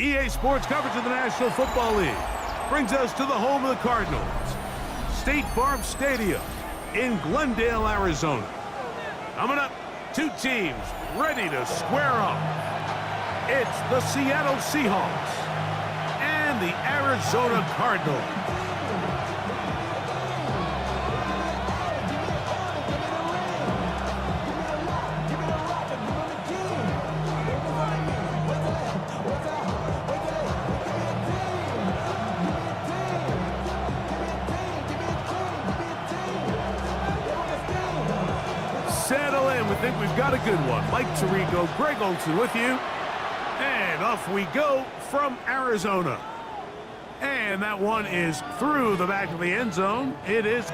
EA Sports coverage of the National Football League brings us to the home of the Cardinals, State Farm Stadium in Glendale, Arizona. Coming up, two teams ready to square off. It's the Seattle Seahawks and the Arizona Cardinals. Settle in. We think we've got a good one. Mike Tirico, Greg Olsen with you. And off we go from Arizona. And that one is through the back of the end zone. It is.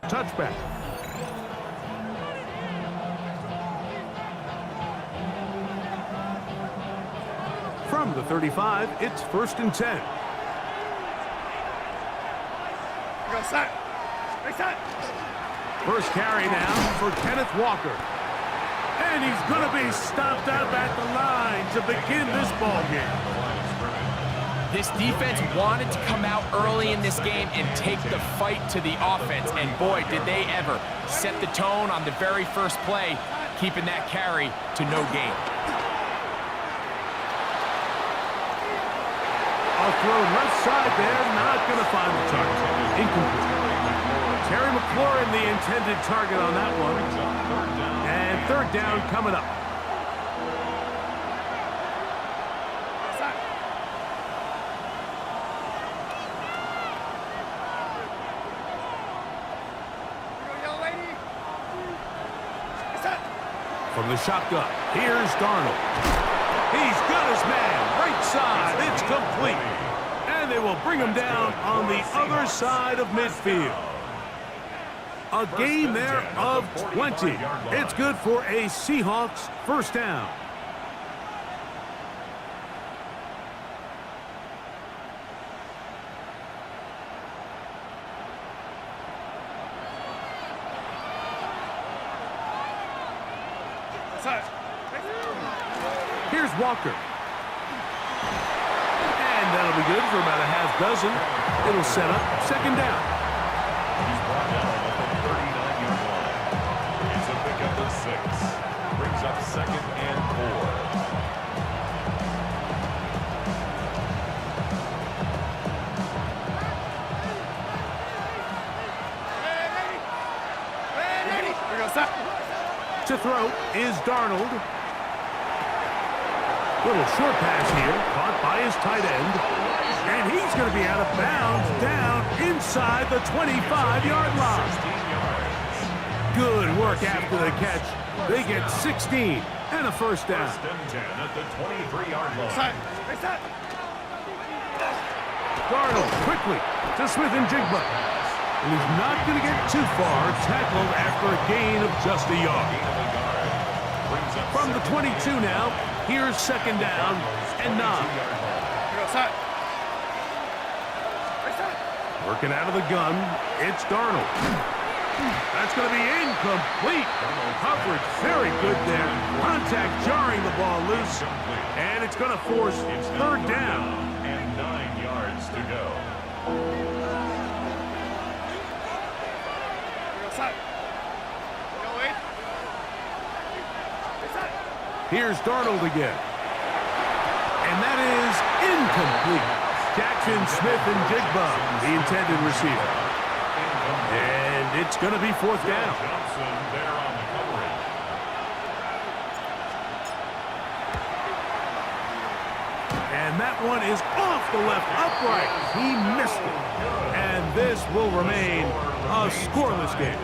Touchback. From the 35, it's 1st and 10. Go set. First carry now for Kenneth Walker. And he's going to be stopped up at the line to begin this ball game. This defense wanted to come out early in this game and take the fight to the offense, and boy, did they ever set the tone on the very first play, keeping that carry to no gain. A throw left side there, not going to find the target. Incomplete. Terry McLaurin, the intended target on that one. And third down coming up. From the shotgun, here's Darnold. He's got his man, right side, it's complete. And they will bring him down on the other side of midfield. A gain there of 20. It's good for a Seahawks first down. Here's Walker. And that'll be good for about a half dozen. It'll set up second down. He's brought down at the 39-yard line. It's a pickup of 6. Brings up 2nd and 4. To throw is Darnold. Little short pass here, caught by his tight end. And he's going to be out of bounds down inside the 25-yard line. Good work after the catch. They get 16 and a first down. 1st and 10 at the 23-yard line. Darnold quickly to Smith-Njigba. And he's not going to get too far, tackled after a gain of just a yard. From the 22 now, here's second down and 9. Working out of the gun, it's Darnold. That's going to be incomplete. Coverage very good there. Contact jarring the ball loose. And it's going to force third down. And 9 yards to go. Go side. Go in. Side. Here's Darnold again. And that is incomplete. Jackson Smith-Njigba, the intended receiver. And it's going to be fourth down. Johnson there on the covering. And that one is off the left upright. He missed it. And this will remain a scoreless game.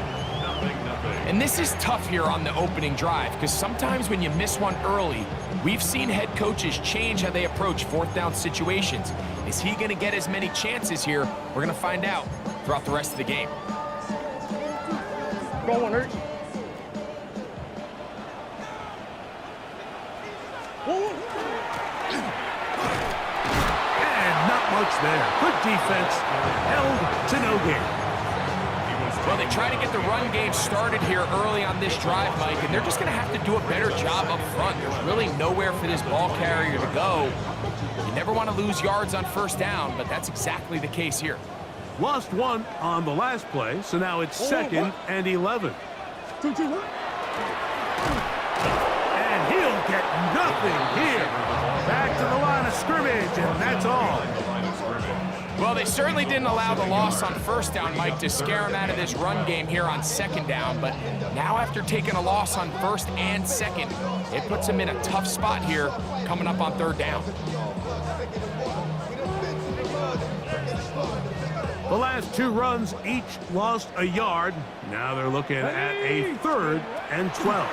And this is tough here on the opening drive, because sometimes when you miss one early, we've seen head coaches change how they approach fourth down situations. Is he going to get as many chances here? We're going to find out throughout the rest of the game. Go one, hurt. And not much there. Good defense. Held to no gain. Well, they try to get the run game started here early on this drive, Mike, and they're just going to have to do a better job up front. There's really nowhere for this ball carrier to go. You never want to lose yards on first down, but that's exactly the case here. Lost one on the last play, so now it's 2nd and 11. And he'll get nothing here. Back to the line of scrimmage, and that's all. Well, they certainly didn't allow the loss on first down, Mike, to scare him out of this run game here on second down. But now after taking a loss on first and second, it puts him in a tough spot here coming up on third down. The last two runs each lost a yard. Now they're looking at a 3rd and 12.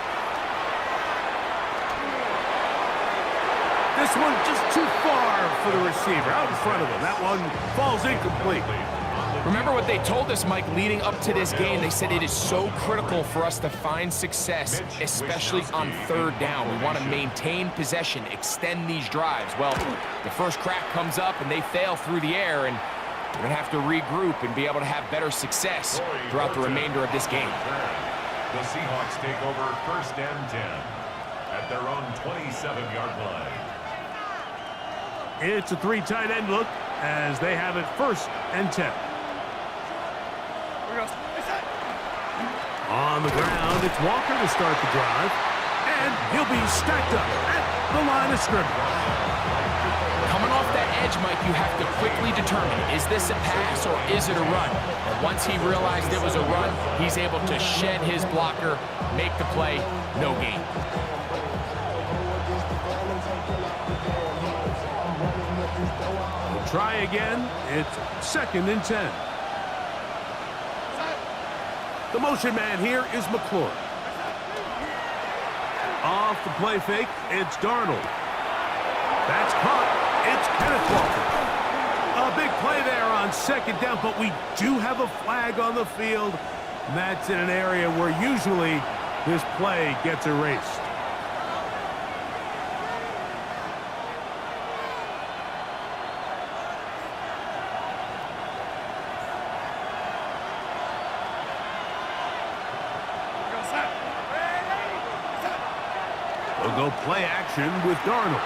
This one just too far for the receiver out in front of him. That one falls incomplete. Remember what they told us, Mike, leading up to this game? They said it is so critical for us to find success, especially on third down. We want to maintain possession, extend these drives. Well, the first crack comes up and they fail through the air, and we're going to have to regroup and be able to have better success throughout the remainder of this game. The Seahawks take over 1st and 10 at their own 27-yard line. It's a 3 tight end look as they have it 1st and 10. On the ground, it's Walker to start the drive. And he'll be stacked up at the line of scrimmage. Coming off that edge, Mike, you have to quickly determine, is this a pass or is it a run? And once he realized it was a run, he's able to shed his blocker, make the play, no gain. Try again. It's 2nd and 10. The motion man here is McClure. Off the play fake, it's Darnold. That's caught. It's Kenneth Walker. A big play there on 2nd down, but we do have a flag on the field. And that's in an area where usually this play gets erased. They'll go play action with Darnold.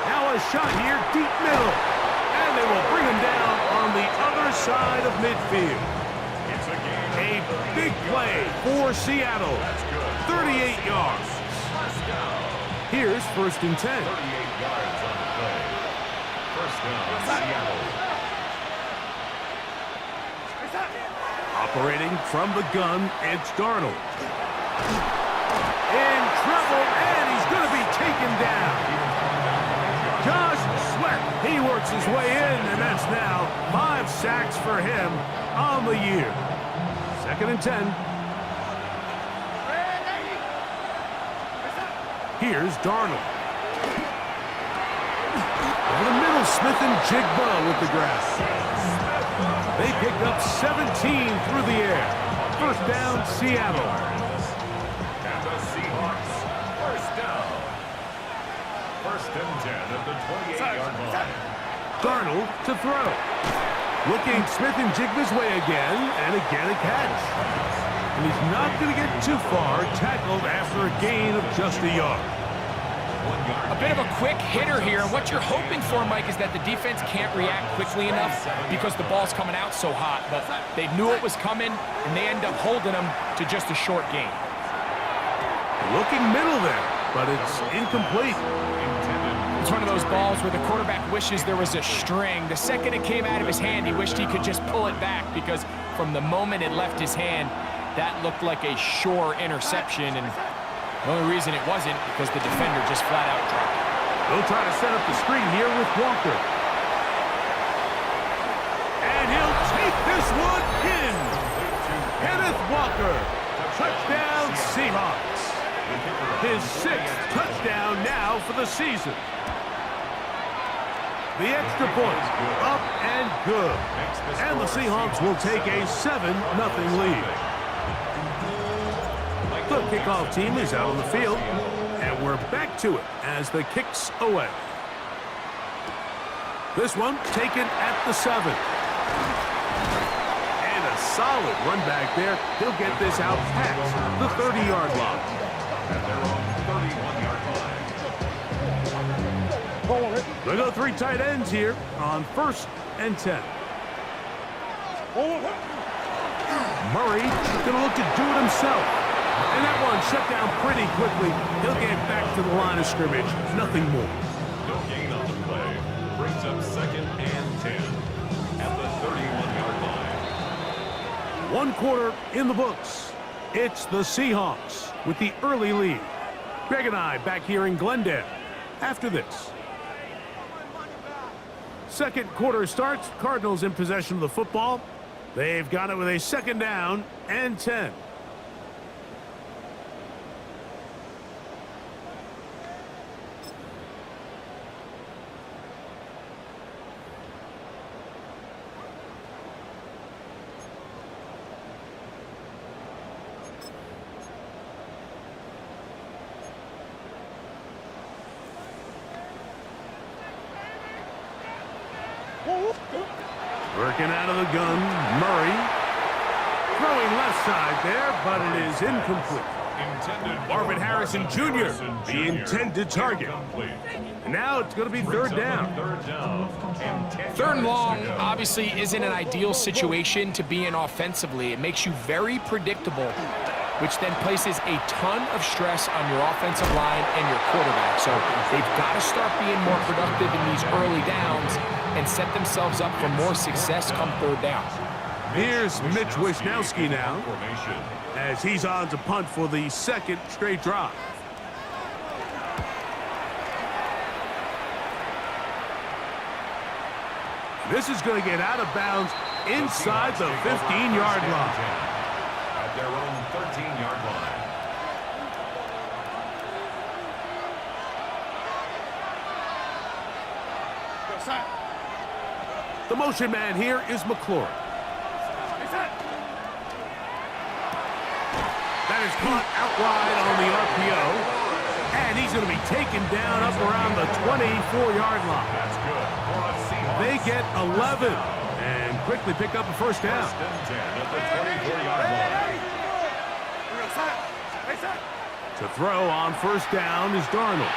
Now a shot here, deep middle. And they will bring him down on the other side of midfield. It's a big play for Seattle. 38 yards. Here's 1st and 10. 38 yards on the play. 1st down, Seattle. Operating from the gun, it's Darnold. In trouble, and he's going to be taken down. Josh Sweat, he works his way in, and that's now 5 sacks for him on the year. 2nd and 10. Here's Darnold. Over the middle, Smith-Njigba with the grab. They pick up 17 through the air. 1st down, Seattle. And the Seahawks, 1st down. 1st and 10 at the 28-yard line. Darnold to throw. Looking Smith-Njigba's way again, and again a catch. And he's not going to get too far, tackled after a gain of just a yard. A bit of a quick hitter here, and what you're hoping for, Mike, is that the defense can't react quickly enough because the ball's coming out so hot. But they knew it was coming, and they end up holding them to just a short gain. Looking middle there, but it's incomplete. It's one of those balls where the quarterback wishes there was a string. The second it came out of his hand, he wished he could just pull it back, because from the moment it left his hand, that looked like a sure interception, and the only reason it wasn't because the defender just flat out dropped it. They'll try to set up the screen here with Walker. And he'll take this one in. Kenneth Walker, touchdown Seahawks. His 6th touchdown now for the season. The extra point, up and good. And the Seahawks will take a 7-0 lead. The kickoff team is out on the field, and we're back to it as the kick's away. This one taken at the 7. And a solid run back there. He'll get this out past the 30-yard line. At their own 31-yard line. They go 3 tight ends here on 1st and 10. Murray gonna look to do it himself. And that one shut down pretty quickly. He'll get back to the line of scrimmage. Nothing more. No gain on the play. Brings up 2nd and 10 at the 31-yard line. 1 quarter in the books. It's the Seahawks with the early lead. Greg and I back here in Glendale after this. 2nd quarter starts. Cardinals in possession of the football. They've got it with a 2nd down and 10. Working out of the gun, Murray. Throwing left side there, but it is incomplete. Marvin Harrison Jr., the intended target. And now it's going to be 3rd down. 3rd and long obviously isn't an ideal situation to be in offensively. It makes you very predictable, which then places a ton of stress on your offensive line and your quarterback. So they've got to start being more productive in these early downs and set themselves up for more success come 3rd down. Here's Mitch Wisnowski now, as he's on to punt for the 2nd straight drive. This is going to get out of bounds inside the 15-yard line. At their own 13-yard line. The motion man here is McLaurin. That is caught out wide on the RPO. And he's going to be taken down up around the 24-yard line. That's good. They get 11 and quickly pick up a 1st down. 1st and 10 at the 24-yard line. To throw on 1st down is Darnold.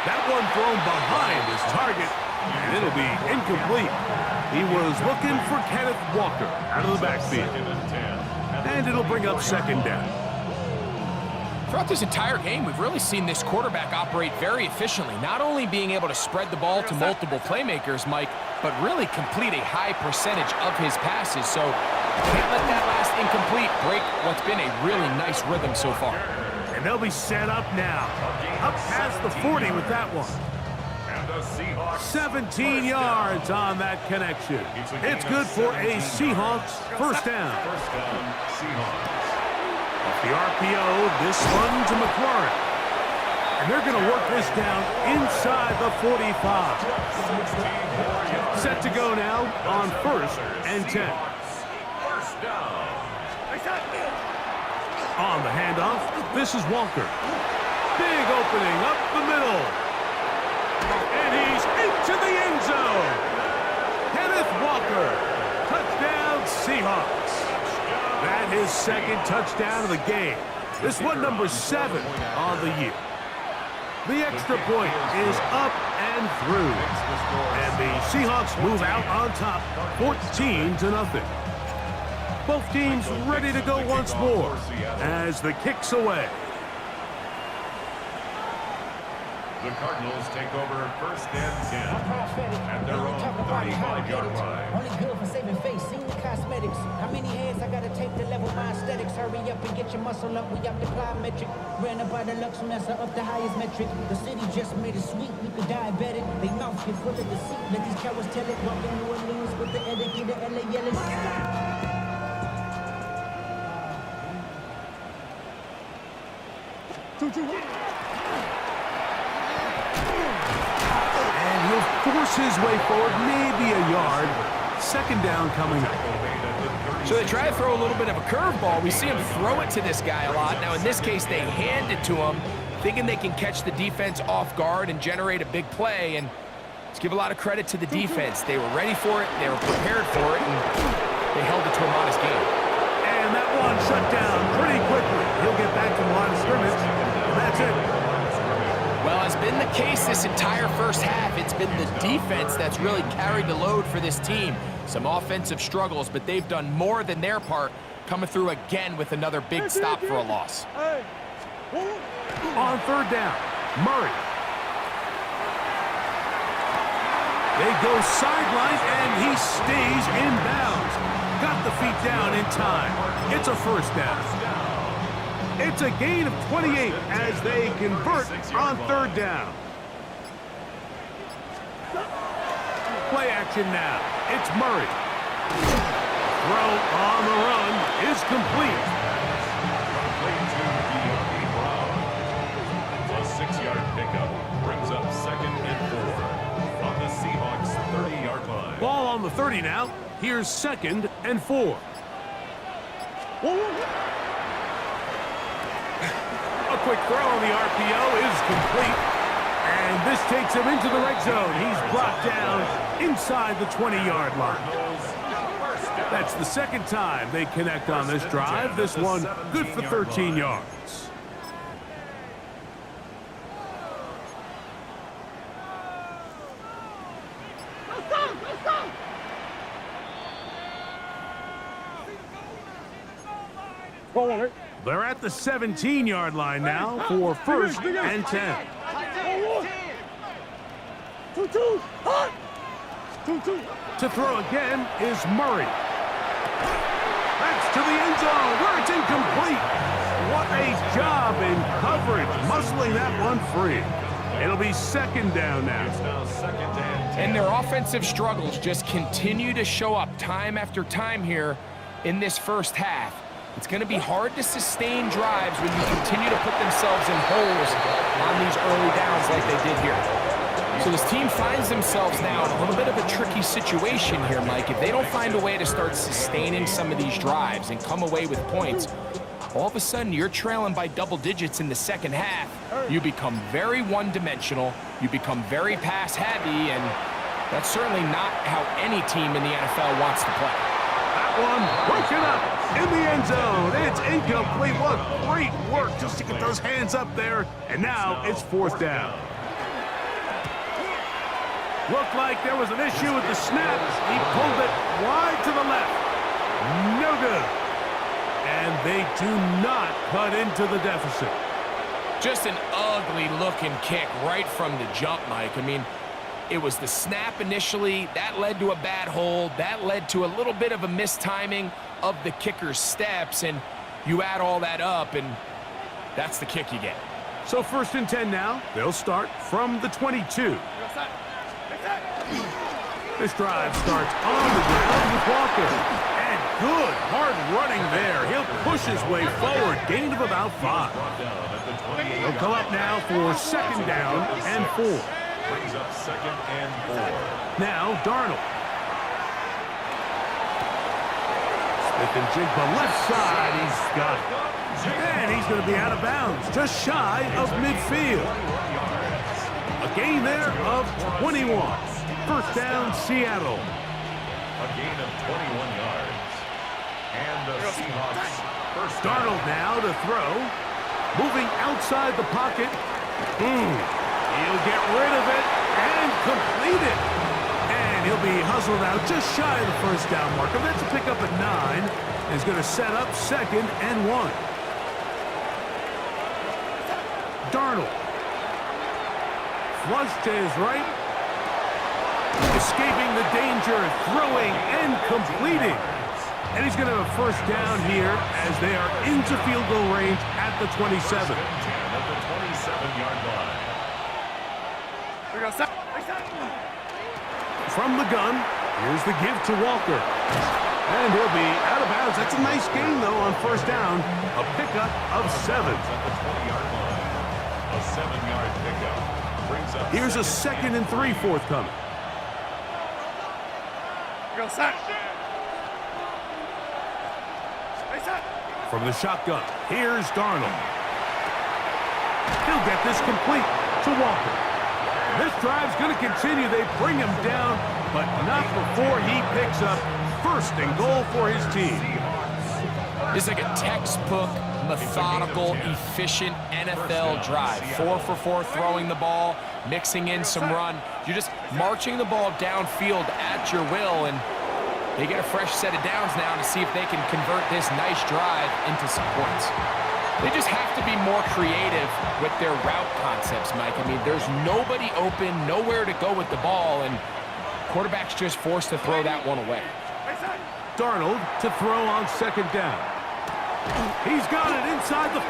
That one thrown behind his target, and it'll be incomplete. He was looking for Kenneth Walker out of the backfield. And it'll bring up 2nd down. Throughout this entire game, we've really seen this quarterback operate very efficiently, not only being able to spread the ball to multiple playmakers, Mike, but really complete a high percentage of his passes. So can't let that last incomplete break what's been a really nice rhythm so far. And they'll be set up now. Up past the 40 with that one. 17 yards on that connection. It's good for a Seahawks 1st down. Off the RPO, this one to McLaurin. And they're going to work this down inside the 45. Set to go now on 1st and 10. On the handoff, this is Walker. Big opening up the middle. And he's into the end zone. Kenneth Walker. Touchdown, Seahawks. That is 2nd touchdown of the game. This one number 7 on the year. The extra point is up and through. And the Seahawks move out on top, 14-0. Both teams ready to go once more as the kick's away. The Cardinals take over 1st and 10 at their own 35-yard line. Only good for saving face, seen the cosmetics. How many heads I gotta take to level my aesthetics? Hurry up and get your muscle up, we up the plyometric. Ran up by the Lux, Mesa up the highest metric. The city just made it sweet, we could diabetic. They mouth get full of deceit, let these cowards tell it. Walking New Orleans with the etiquette of LA yelling. And he'll force his way forward, maybe a yard. 2nd down coming up. So they try to throw a little bit of a curveball. We see him throw it to this guy a lot. Now, in this case, they hand it to him, thinking they can catch the defense off guard and generate a big play. And let's give a lot of credit to the defense. They were ready for it, they were prepared for it, and they held it to a modest game. And that one shut down pretty quickly. He'll get back to the line of scrimmage, and that's it. Well, as been the case this entire first half, it's been the defense that's really carried the load for this team. Some offensive struggles, but they've done more than their part, coming through again with another big stop for a loss. On 3rd down, Murray. They go sideline, and he stays in bounds. Got the feet down in time. It's a 1st down. It's a gain of 28 as they convert on 3rd down. Play action now. It's Murray. Throw on the run is complete. A 6-yard pickup brings up 2nd and 4 on the Seahawks 30-yard line. Ball on the 30 now. Here's 2nd and 4. A quick throw on the RPO is complete. And this takes him into the red zone. He's brought down inside the 20-yard line. That's the 2nd time they connect on this drive. This one good for 13 yards. They're at the 17-yard line now for 1st and 10. To throw again is Murray. That's to the end zone where it's incomplete. What a job in coverage, muscling that one free. It'll be 2nd down now. It's now 2nd and 10. And their offensive struggles just continue to show up time after time here in this first half. It's going to be hard to sustain drives when you continue to put themselves in holes on these early downs like they did here. So this team finds themselves now in a little bit of a tricky situation here, Mike. If they don't find a way to start sustaining some of these drives and come away with points, all of a sudden you're trailing by double digits in the 2nd half. You become very one-dimensional, you become very pass-heavy, and that's certainly not how any team in the NFL wants to play. That one broken up in the end zone. It's incomplete. What great work just to get those hands up there. And now it's 4th down. Looked like there was an issue with the snap. He pulled it wide to the left. No good. And they do not cut into the deficit. Just an ugly-looking kick right from the jump, Mike. I mean, it was the snap initially. That led to a bad hold. That led to a little bit of a mistiming of the kicker's steps. And you add all that up, and that's the kick you get. So 1st and 10 now. They'll start from the 22. This drive starts on the ground with Walker. And good hard running there. He'll push his way forward. Gain of about 5. He'll come up now for 2nd down and 4. Brings up 2nd and 4. Now Darnold. Smith-Njigba left side. He's got it. And he's going to be out of bounds. Just shy of midfield. A gain there of 21. 1st down, Seattle. A gain of 21 yards. And the Seahawks first down. Darnold now to throw. Moving outside the pocket. He'll get rid of it and complete it. And he'll be hustled out just shy of the first down marker. That's a pickup at 9. And he's going to set up 2nd and 1. Darnold. Flush to his right. Escaping the danger, throwing and completing. And he's going to have a first down here as they are into field goal range at the 27. At the 27-yard line. We go set. From the gun, here's the give to Walker. And he'll be out of bounds. That's a nice gain, though, on first down. A pickup of 7. At the 20-yard line. A 7-yard pickup. Brings up Here's a 2nd and 3 forthcoming. We go set. From the shotgun, here's Darnold. He'll get this complete to Walker. This drive's going to continue. They bring him down, but not before he picks up 1st and goal for his team. It's like a textbook, methodical, efficient NFL drive. 4 for 4 throwing the ball, mixing in some run. You're just marching the ball downfield at your will, and they get a fresh set of downs now to see if they can convert this nice drive into some points. They just have to be more creative with their route concepts, Mike. I mean, there's nobody open, nowhere to go with the ball, and quarterback's just forced to throw that one away. Darnold to throw on 2nd down. He's got it inside the 5.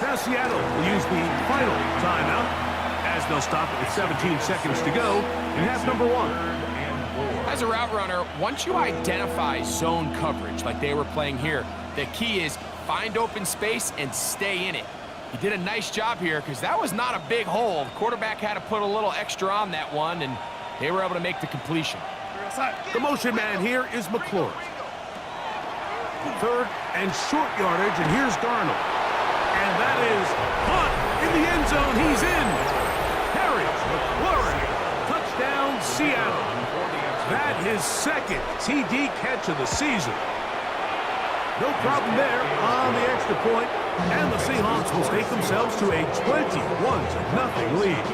Now Seattle will use the final timeout as they'll stop it with 17 seconds to go in half number 1. As a route runner, once you identify zone coverage like they were playing here, the key is find open space and stay in it. He did a nice job here because that was not a big hole. The quarterback had to put a little extra on that one, and they were able to make the completion. The motion man here is McClure. 3rd and short yardage, and here's Darnold. And that is caught in the end zone. He's in. Harris, McLaurin, touchdown Seattle. That his 2nd TD catch of the season. No problem there on the extra point, and the Seahawks will stake themselves to a 21-0 lead.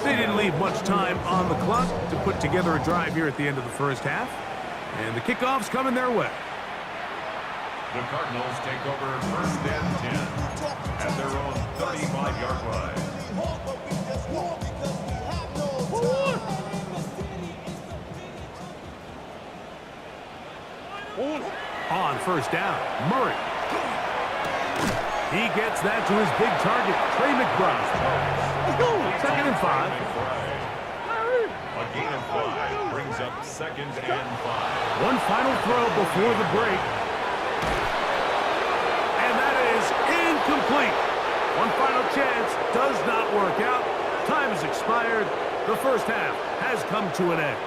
They didn't leave much time on the clock to put together a drive here at the end of the first half, and the kickoff's coming their way. The Cardinals take over 1st and 10 at their own 35-yard line. On first down, Murray. He gets that to his big target, Trey McBride. 2nd and 5. A gain of 5 brings up 2nd and 5. One final throw before the break. And that is incomplete. One final chance does not work out. Time has expired. The first half has come to an end.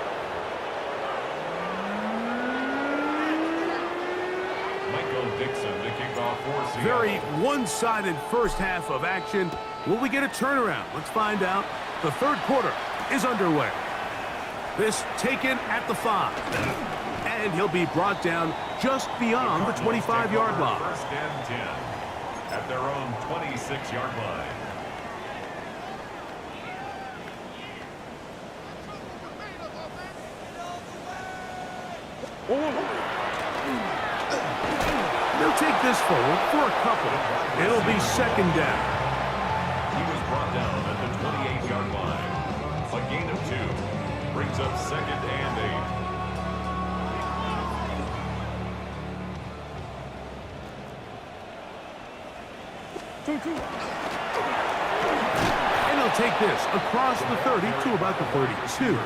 Very one-sided first half of action. Will we get a turnaround? Let's find out. The 3rd quarter is underway. This taken at the 5. And he'll be brought down just beyond the 25-yard line. 1st and 10 at their own 26-yard line. They'll take this forward for a couple. It'll be 2nd down. He was brought down at the 28-yard line. A gain of 2 brings up 2nd and 8. And he'll take this across the 30 to about the 32.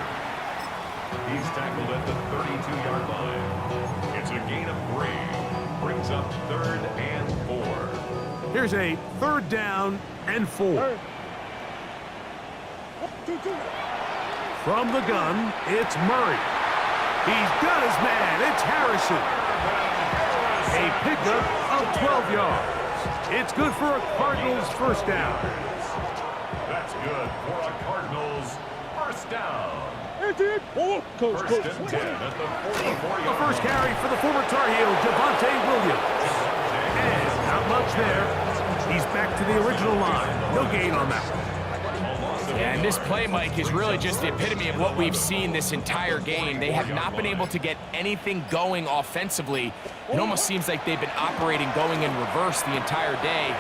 He's tackled at the 32-yard line. It's a gain of 3. Brings up 3rd and 4. Here's a 3rd down and 4. From the gun, it's Murray. He's got his man. It's Harrison. A pickup of 12 yards. It's good for a Cardinals first down. That's good for a Cardinals first down. First and 10 at the 44-yard The first carry for the former Tar Heel, Javonte Williams. And not much there. He's back to the original line. No gain on that one. Yeah, and this play, Mike, is really just the epitome of what we've seen this entire game. They have not been able to get anything going offensively. It almost seems like they've been operating going in reverse the entire day.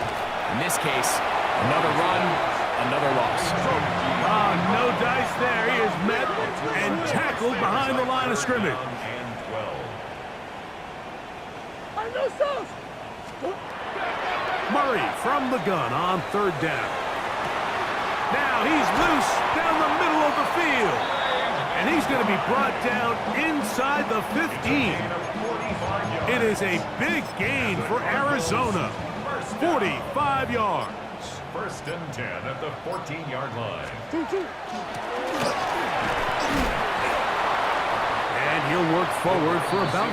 In this case, another run, another loss. No dice there. He is met and tackled behind the line of scrimmage. Murray from the gun on third down. Now he's loose down the middle of the field. And he's going to be brought down inside the 15. It is a big gain for Arizona. 45 yards. First and 10 at the 14-yard line. And he'll work forward for about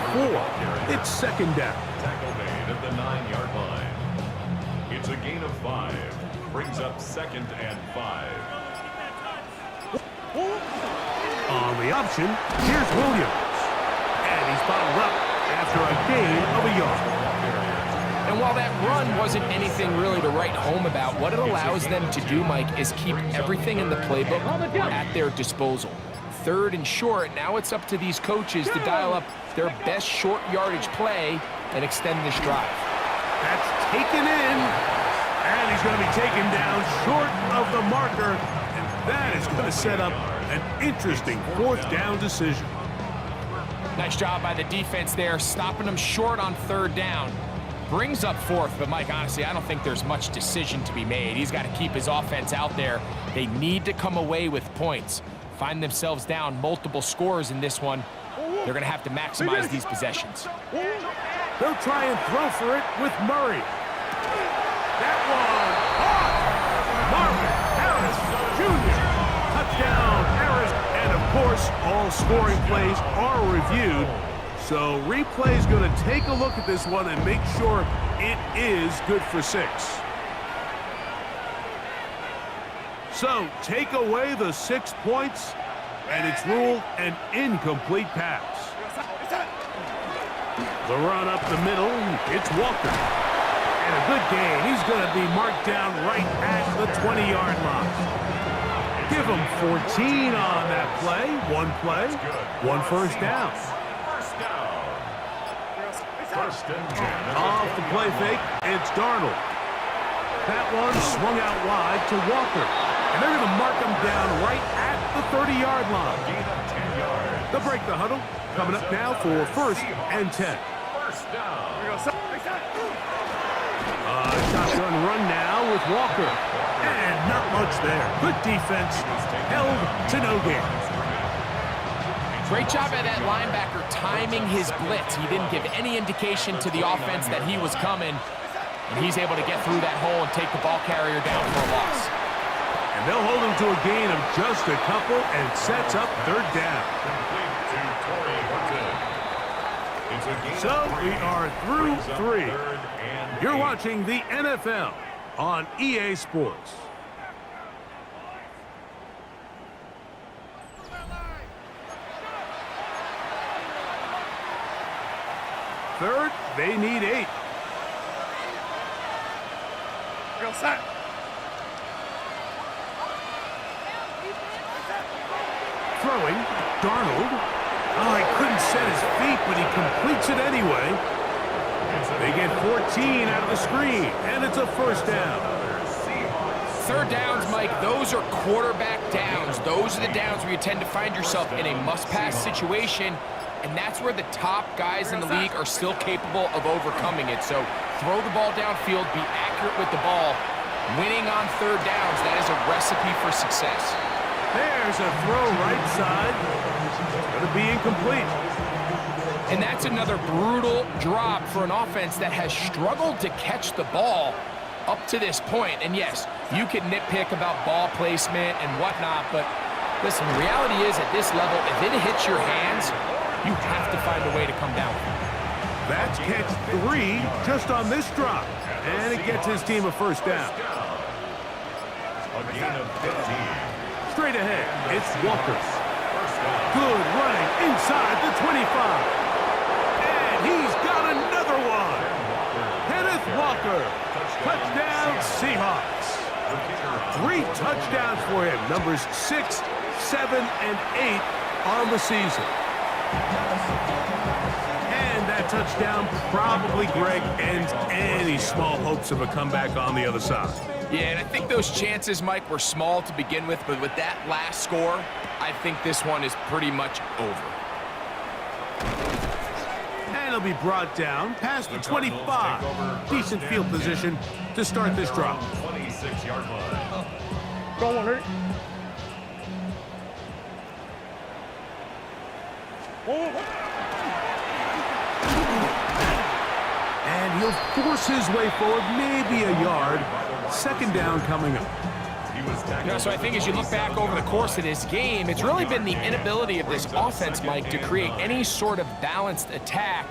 4. It's second down. Tackle made at the 9-yard line. It's a gain of 5. Brings up second and 5. On the option, here's Williams. And he's bottled up after a gain of a yard. And while that run wasn't anything really to write home about, what it allows them to do, Mike, is keep everything in the playbook at their disposal. Third and short, now it's up to these coaches to dial up their best short yardage play and extend this drive. That's taken in. And he's going to be taken down short of the marker. And that is going to set up an interesting fourth down decision. Nice job by the defense there, stopping them short on third down. Brings up fourth, but Mike, honestly, I don't think there's much decision to be made. He's got to keep his offense out there. They need to come away with points. Find themselves down multiple scores in this one. They're going to have to maximize these possessions. They'll try and throw for it with Murray. That one, Marvin Harris Jr. Touchdown, Harris. And of course, all scoring plays are reviewed. So replay's going to take a look at this one and make sure it is good for 6. So take away the 6 points, and it's ruled an incomplete pass. The run up the middle, it's Walker. And a good gain. He's going to be marked down right at the 20-yard line. Give him 14 on that play. One first down. First and 10. Off the play fake, it's Darnold. That one swung out wide to Walker. And they're going to mark him down right at the 30-yard line. Gain of 10 yards. They'll break the huddle. Coming up now for first and 10. First down. Shotgun run now with Walker. And not much there. Good defense. Held to no gain. Great job by that linebacker timing his blitz. He didn't give any indication to the offense that he was coming. And he's able to get through that hole and take the ball carrier down for a loss. And they'll hold him to a gain of just a couple and sets up third down. Complete to Torrey Horton. It's a gain So of 3. we are through Brings up 3. third and You're 8. watching the NFL on EA Sports. Third, they need 8. Go set. Throwing, Darnold. Oh, he couldn't set his feet, but he completes it anyway. They get 14 out of the screen, and it's a first down. Third downs, Mike, those are quarterback downs. Those are the downs where you tend to find yourself in a must-pass situation, and that's where the top guys in the league are still capable of overcoming it. So throw the ball downfield, be accurate with the ball. Winning on third downs, that is a recipe for success. There's a throw right side. Going to be incomplete. And that's another brutal drop for an offense that has struggled to catch the ball up to this point. And yes, you can nitpick about ball placement and whatnot, but listen, the reality is at this level, if it hits your hands, you have to find a way to come down with it. That's catch 3 just on this drop. And it gets his team a first down. A gain of 15. Straight ahead, it's Walker. Good running inside the 25. And he's got another one. Kenneth Walker. Touchdown, Seahawks. 3 touchdowns for him. Numbers 6, 7, and 8 on the season. And that touchdown probably, Greg, ends any small hopes of a comeback on the other side. Yeah, and I think those chances, Mike, were small to begin with, but with that last score, I think this one is pretty much over. And it'll be brought down past the 25. Decent field position to start this drive. 26-yard line. Go on, Hurt. And he'll force his way forward, maybe a yard. Second down coming up. So I think as you look back over the course of this game, it's really been the inability of this offense, Mike, to create any sort of balanced attack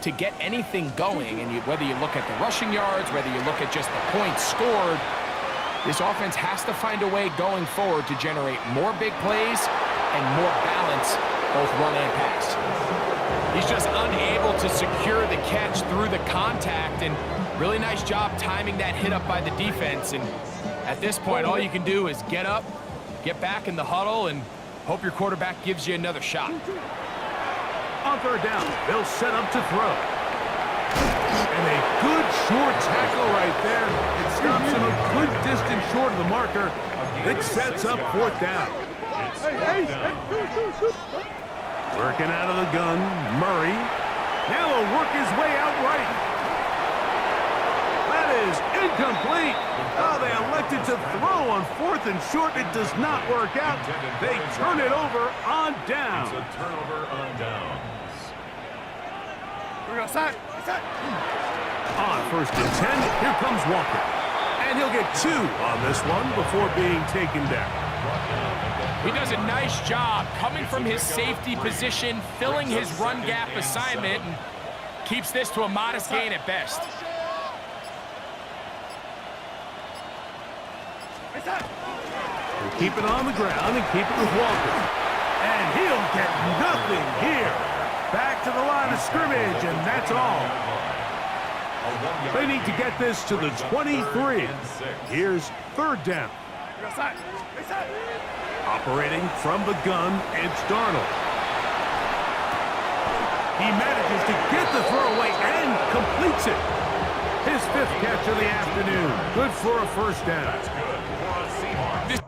to get anything going. And whether you look at the rushing yards, whether you look at just the points scored, this offense has to find a way going forward to generate more big plays and more balance, both run and pass. He's just unable to secure the catch through the contact, and really nice job timing that hit up by the defense. And at this point, all you can do is get up, get back in the huddle, and hope your quarterback gives you another shot. On third down, they'll set up to throw. And a good short tackle right there. It stops him a good distance short of the marker. It sets up fourth down. Working out of the gun, Murray. Now he'll work his way out right. That is incomplete. Oh, they elected to throw on fourth and short. It does not work out. They turn it over on down. It's a turnover on downs. We're going to sack. On first and 10, here comes Walker. And he'll get 2 on this one before being taken down. He does a nice job coming from his safety position, filling his run gap assignment, and keeps this to a modest gain at best. We'll keep it on the ground and keep it with Walker. And he'll get nothing here. Back to the line of scrimmage, and that's all. They need to get this to the 23. Here's third down. Operating from the gun, it's Darnold. He manages to get the throw away and completes it. His 5th catch of the afternoon. Good for a first down. That's good for a Seahawks.